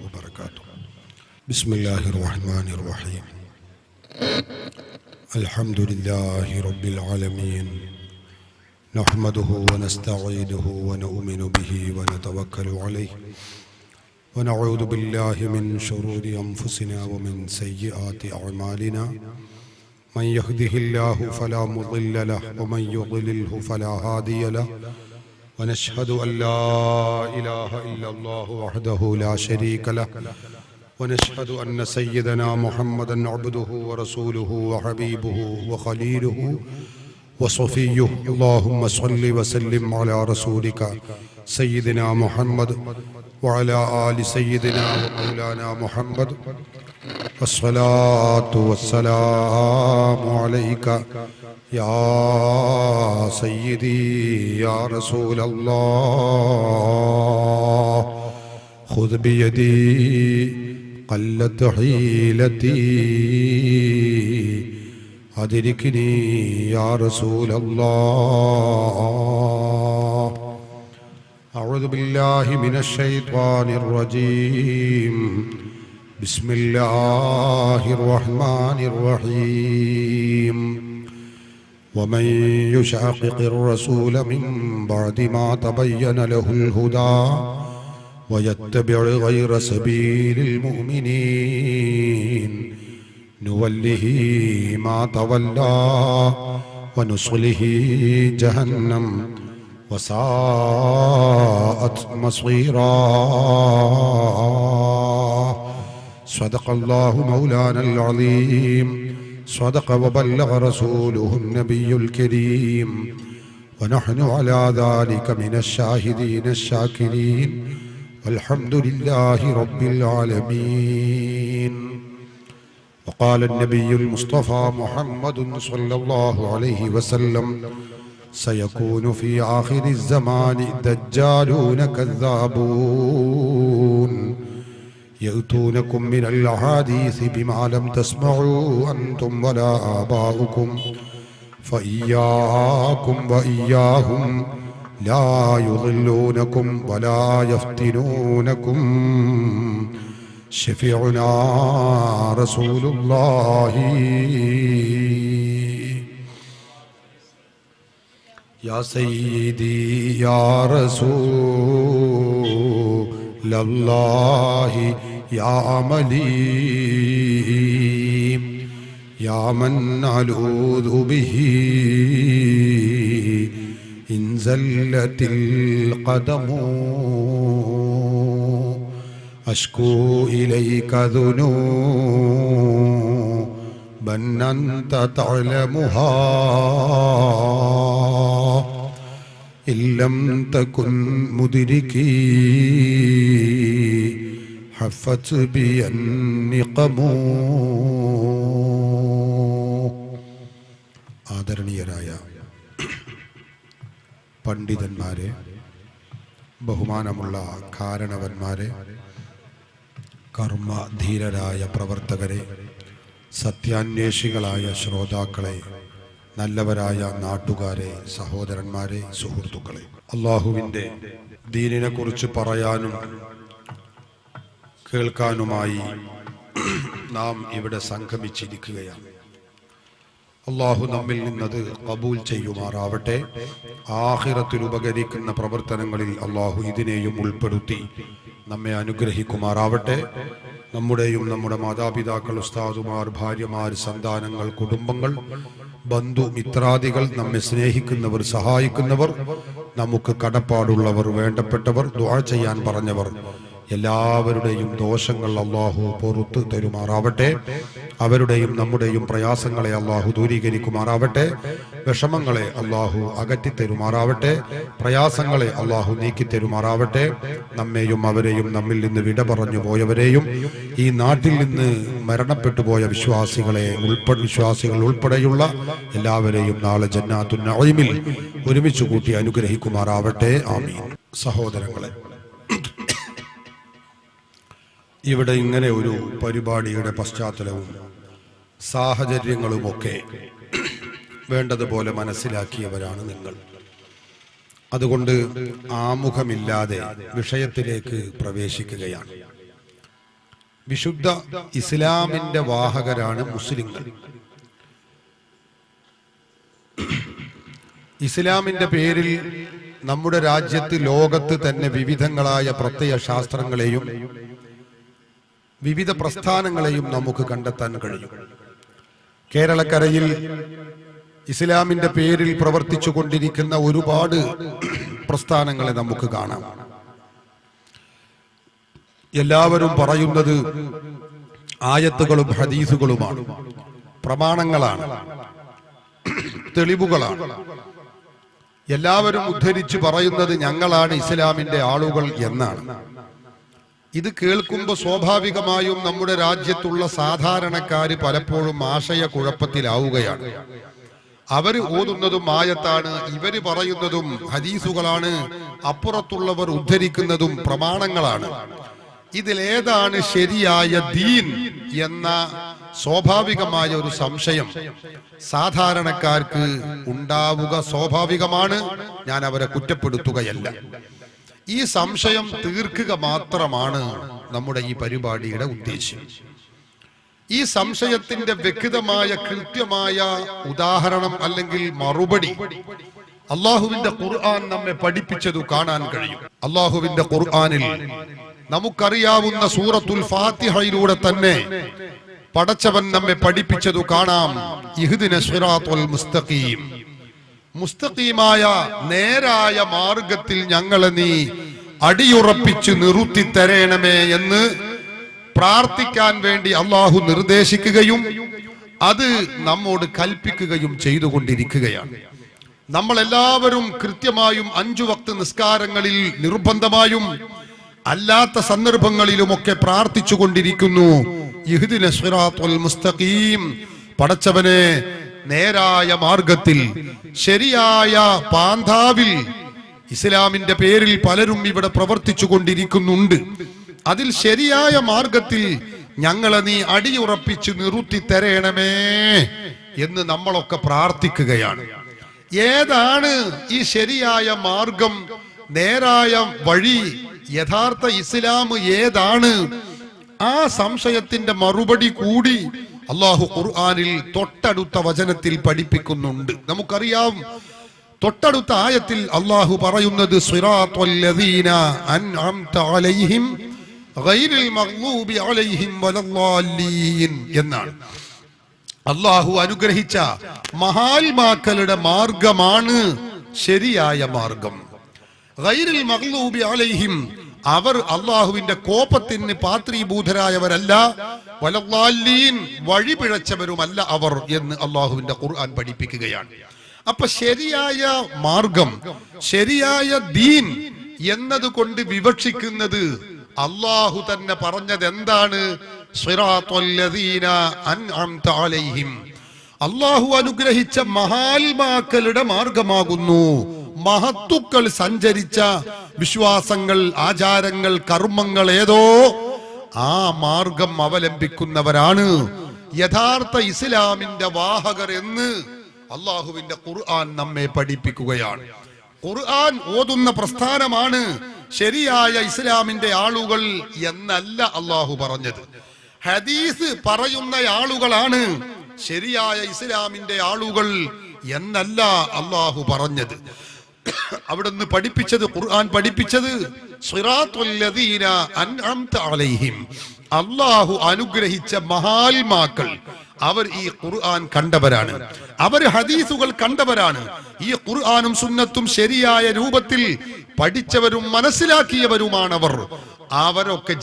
وبركاته. بسم الله الرحمن الرحيم. الحمد لله رب العالمين، نحمده ونستعينه ونؤمن به ونتوكل عليه، ونعوذ بالله من شرور أنفسنا ومن سيئات أعمالنا. من يهده الله فلا مضل له ومن يضلله فلا هادي له، ونشهد أن لا إله إلا الله وحده لا شريك له، ونشهد أن سيدنا محمدا عبده ورسوله وحبيبه وخليله وصفيه. اللهم صل وسلم على رسولك سيدنا محمد وعلى آل سيدنا ومولانا محمد. والصلاة والسلام عليك يا سيدي يا رسول الله. خذ بيدي قلت حيلتي أدركني يا رسول الله. أعوذ بالله من الشيطان الرجيم. بسم الله الرحمن الرحيم. ومن يشاقق الرسول من بعد ما تبين له الهدى ويتبع غير سبيل المؤمنين نوله ما تولى ونصله جهنم وساءت مصيرا. صدق الله مولانا العظيم، صدق وبلغ رسوله النبي الكريم، ونحن على ذلك من الشاهدين الشاكرين، والحمد لله رب العالمين. وقال النبي المصطفى محمد صلى الله عليه وسلم: سيكون في آخر الزمان دجالون كذابون يأتونكم من الأحاديث بما لم تسمعوا أنتم ولا آباؤكم، فإياكم وإياهم لا يضلونكم ولا يفتنونكم. شفيعنا رسول الله. يا سيدي يا رسول الله، يا عملي يا من نلوذ به إن زلت القدم. أشكو إليك ذنوبا أنت تعلمها، إن لم تكن مدركي حفت بي النقم. ആദരണീയരായ പണ്ഡിതന്മാരെ, ബഹുമാനമുള്ള കാരണവന്മാരെ, കർമ്മധീരരായ പ്രവർത്തകരെ, സത്യാന്വേഷികളായ ശ്രോതാക്കളെ, നല്ലവരായ നാട്ടുകാരെ, സഹോദരന്മാരെ, സുഹൃത്തുക്കളെ, അള്ളാഹുവിൻ്റെ ദീനിനെ കുറിച്ച് പറയാനും കേൾക്കാനുമായി നാം ഇവിടെ സംഗമിച്ചിരിക്കുകയാണ്. അള്ളാഹു നമ്മിൽ നിന്നത് ഖബൂൽ ചെയ്യുമാറാവട്ടെ. ആഖിറത്തിൽ ഉപകരിക്കുന്ന പ്രവർത്തനങ്ങളിൽ അള്ളാഹു ഇതിനെയും ഉൾപ്പെടുത്തി നമ്മെ അനുഗ്രഹിക്കുമാറാവട്ടെ. നമ്മുടെയും നമ്മുടെ മാതാപിതാക്കൾ, ഉസ്താദുമാർ, ഭാര്യമാർ, സന്താനങ്ങൾ, കുടുംബങ്ങൾ, ബന്ധു മിത്രാദികൾ, നമ്മെ സ്നേഹിക്കുന്നവർ, സഹായിക്കുന്നവർ, നമുക്ക് കടപ്പാടുള്ളവർ, വേണ്ടപ്പെട്ടവർ, ദുആ ചെയ്യാൻ പറഞ്ഞവർ, എല്ലാവരുടെയും ദോഷങ്ങൾ അള്ളാഹു പൊറുത്തു തരുമാറാവട്ടെ. അവരുടെയും നമ്മുടെയും പ്രയാസങ്ങളെ അള്ളാഹു ദൂരീകരിക്കുമാറാവട്ടെ. വിഷമങ്ങളെ അള്ളാഹു അകറ്റിത്തരുമാറാവട്ടെ. പ്രയാസങ്ങളെ അള്ളാഹു നീക്കിത്തരുമാറാവട്ടെ. നമ്മെയും അവരെയും നമ്മിൽ നിന്ന് വിട പറഞ്ഞു പോയവരെയും ഈ നാട്ടിൽ നിന്ന് മരണപ്പെട്ടു പോയ വിശ്വാസികൾ ഉൾപ്പെടെയുള്ള എല്ലാവരെയും നാളെ ജന്നാത്തുൻ നഈമിൽ ഒരുമിച്ച് കൂട്ടി അനുഗ്രഹിക്കുമാറാവട്ടെ. ആമീൻ. സഹോദരങ്ങളെ, ഇവിടെ ഇങ്ങനെ ഒരു പരിപാടിയുടെ പശ്ചാത്തലവും സാഹചര്യങ്ങളുമൊക്കെ വേണ്ടതുപോലെ മനസ്സിലാക്കിയവരാണ് നിങ്ങൾ. അതുകൊണ്ട് ആമുഖമില്ലാതെ വിഷയത്തിലേക്ക് പ്രവേശിക്കുകയാണ്. വിശുദ്ധ ഇസ്ലാമിന്റെ വാഹകരാണ് മുസ്ലിങ്ങൾ. ഇസ്ലാമിന്റെ പേരിൽ നമ്മുടെ രാജ്യത്ത്, ലോകത്ത് തന്നെ വിവിധങ്ങളായ പ്രത്യയ ശാസ്ത്രങ്ങളെയും വിവിധ പ്രസ്ഥാനങ്ങളെയും നമുക്ക് കണ്ടെത്താൻ കഴിയും. കേരളക്കരയിൽ ഇസ്ലാമിന്റെ പേരിൽ പ്രവർത്തിച്ചു കൊണ്ടിരിക്കുന്ന ഒരുപാട് പ്രസ്ഥാനങ്ങളെ നമുക്ക് കാണാം. എല്ലാവരും പറയുന്നത് ആയത്തുകളും ഹദീസുകളുമാണ്, പ്രമാണങ്ങളാണ്, തെളിവുകളാണ്. എല്ലാവരും ഉദ്ധരിച്ച് പറയുന്നത് ഞങ്ങളാണ് ഇസ്ലാമിന്റെ ആളുകൾ എന്നാണ്. ഇത് കേൾക്കുമ്പോൾ സ്വാഭാവികമായും നമ്മുടെ രാജ്യത്തുള്ള സാധാരണക്കാര് പലപ്പോഴും ആശയക്കുഴപ്പത്തിലാവുകയാണ്. അവര് ഓതുന്നതും ആയത്താണ്, ഇവര് പറയുന്നതും ഹദീസുകളാണ്, അപ്പുറത്തുള്ളവർ ഉദ്ധരിക്കുന്നതും പ്രമാണങ്ങളാണ്. ഇതിലേതാണ് ശരിയായ ദീൻ എന്ന സ്വാഭാവികമായ ഒരു സംശയം സാധാരണക്കാർക്ക് ഉണ്ടാവുക സ്വാഭാവികമാണ്. ഞാൻ അവരെ കുറ്റപ്പെടുത്തുകയല്ല. ഈ സംശയം തീർക്കുക മാത്രമാണ് നമ്മുടെ ഈ പരിപാടിയുടെ ഉദ്ദേശം. ഈ സംശയത്തിന്റെ വ്യക്തമായ കൃത്യമായ ഉദാഹരണം അല്ലെങ്കിൽ മറുപടി അള്ളാഹുവിന്റെ ഖുർആൻ നമ്മെ പഠിപ്പിച്ചതു കാണാൻ കഴിയും. അള്ളാഹുവിന്റെ ഖുർആനിൽ നമുക്കറിയാവുന്ന സൂറത്തുൽ ഫാത്തിഹയിലൂടെ തന്നെ പടച്ചവൻ നമ്മെ പഠിപ്പിച്ചതു കാണാം. ഇഹ്ദിന സിറാത്തുൽ മുസ്തഖീം, മുസ്തഖീമായ നേരായ മാർഗത്തിൽ ഞങ്ങളെ നീ അടിയുറപ്പിച്ച് നിർത്തി തരണമേ എന്ന് പ്രാർത്ഥിക്കാൻ വേണ്ടി അള്ളാഹു നിർദ്ദേശിക്കുകയും അത് നമ്മോട് കൽപ്പിക്കുകയും ചെയ്തുകൊണ്ടിരിക്കുകയാണ്. നമ്മൾ എല്ലാവരും കൃത്യമായും 5 വക്ത് നിസ്കാരങ്ങളിൽ നിർബന്ധമായും അല്ലാത്ത സന്ദർഭങ്ങളിലുമൊക്കെ പ്രാർത്ഥിച്ചു കൊണ്ടിരിക്കുന്നു. ഇഹ്ദിന സിറാത്തുൽ മുസ്തഖീം, പടച്ചവനെ നേരായ മാർഗത്തിൽ, ശരിയായ പാന്താവിൽ ഇസ്ലാമിന്റെ പേരിൽ പലരും ഇവിടെ പ്രവർത്തിച്ചു കൊണ്ടിരിക്കുന്നുണ്ട്. അതിൽ ശരിയായ മാർഗത്തിൽ ഞങ്ങളെ നീ അടിയുറപ്പിച്ച് നിർത്തി തരണമേ എന്ന് നമ്മളൊക്കെ പ്രാർത്ഥിക്കുകയാണ്. ഏതാണ് ഈ ശരിയായ മാർഗം, നേരായ വഴി, യഥാർത്ഥ ഇസ്ലാം ഏതാണ്? ആ സംശയത്തിന്റെ മറുപടി കൂടി അള്ളാഹു ഖുർആനിൽ തൊട്ടടുത്ത വചനത്തിൽ പഠിപ്പിക്കുന്നുണ്ട്. നമുക്കറിയാം, തൊട്ടടുത്ത ആയത്തിൽ അള്ളാഹു പറയുന്നത് സിറാത്തുൽ ലദീന അൻഅംത അലൈഹിം ഗൈറിൽ മഗ്ലൂബി അലൈഹിം വലദ്ദാലീൻ എന്നാണ്. അള്ളാഹു അനുഗ്രഹിച്ച മഹാത്മാക്കളുടെ മാർഗമാണ് ശരിയായ മാർഗം. ഗൈറിൽ മഗ്ലൂബി അലൈഹിം, അവർ അള്ളാഹുവിന്റെ കോപത്തിന് പാത്രീഭൂതരായവരല്ല, വലദ്ദാലീൻ, വഴിപിഴച്ചവരുമല്ല അവർ എന്ന് അള്ളാഹുവിന്റെ ഖുർആൻ പഠിപ്പിക്കുകയാണ്. അപ്പൊ ശരിയായ മാർഗം, ശരിയായ ദീൻ എന്നതുകൊണ്ട് വിവക്ഷിക്കുന്നത് അള്ളാഹു തന്നെ പറഞ്ഞത് എന്താണ്? സിറാത്തുൽ ലദീന അൻഅംത അലൈഹിം, അള്ളാഹു അനുഗ്രഹിച്ച മഹാത്മാക്കളുടെ മാർഗമാകുന്നു. മഹത്തുക്കൾ സഞ്ചരിച്ച വിശ്വാസങ്ങൾ, ആചാരങ്ങൾ, കർമ്മങ്ങൾ ഏതോ ആ മാർഗം അവലംബിക്കുന്നവരാണ് യഥാർത്ഥ ഇസ്ലാമിന്റെ വാഹകർ എന്ന് അള്ളാഹുവിന്റെ ഖുർആൻ നമ്മെ പഠിപ്പിക്കുകയാണ്. ഖുർആൻ ഓതുന്ന പ്രസ്ഥാനമാണ് ശരിയായ ഇസ്ലാമിന്റെ ആളുകൾ എന്നല്ല അള്ളാഹു പറഞ്ഞത്. ഹദീസ് പറയുന്ന ആളുകളാണ് ശരിയായ ഇസ്ലാമിന്റെ ആളുകൾ എന്നല്ല അള്ളാഹു പറഞ്ഞത്. അവിടുന്ന് പഠിപ്പിച്ചത്, ഖുർആൻ പഠിപ്പിച്ചത് സിറാത്തുൽ ലദീന അൻഅംത അലൈഹിം, അള്ളാഹു അനുഗ്രഹിച്ച മഹാത്മാക്കൾ, അവർ ഈ ഖുർആൻ കണ്ടവരാണ്, അവർ ഹദീസുകൾ കണ്ടവരാണ്, ഈ ഖുർആനും സുന്നത്തും ശരിയായ രൂപത്തിൽ പഠിച്ചവരും മനസ്സിലാക്കിയവരുമാണവർ. അവരൊക്കെ